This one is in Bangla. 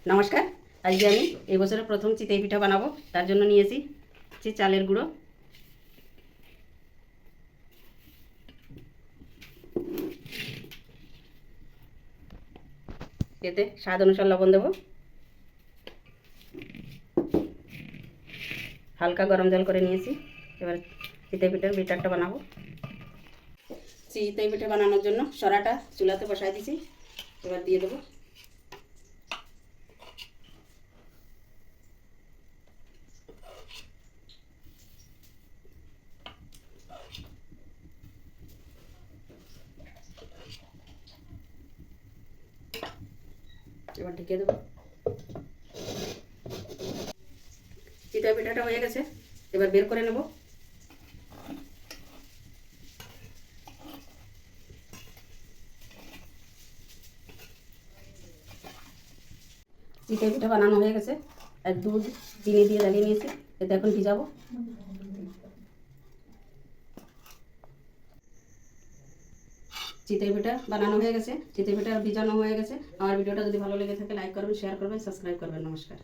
নমস্কার। আজকে আমি এই বছরের প্রথম চিতই পিঠা বানাবো। তার জন্য নিয়েছি চালের গুঁড়ো, এতে স্বাদ অনুসারে লবণ দেবো, হালকা গরম জল করে নিয়েছি। এবার চিতই পিঠার বেটারটা বানাবো। চিতই পিঠা বানানোর জন্য সরাটা চুলাতে বসাই দিয়েছি, এবার দিয়ে দেবো। এবার ঢেকে দেবো। চিতই পিঠাটা হয়ে গেছে, এবার বের করে নেব। চিতই পিঠা বানানো হয়ে গেছে, আর দুধ চিনি দিয়ে জ্বালিয়ে নিয়েছি, এতে এখন ভিজাবো। চিতই পিঠা বানানো হয়ে গেছে, চিতই পিঠা ভিজানো হয়ে গেছে। আমার ভিডিওটা যদি ভালো লেগে থাকে লাইক করবেন, শেয়ার করবেন, সাবস্ক্রাইব করবেন। নমস্কার।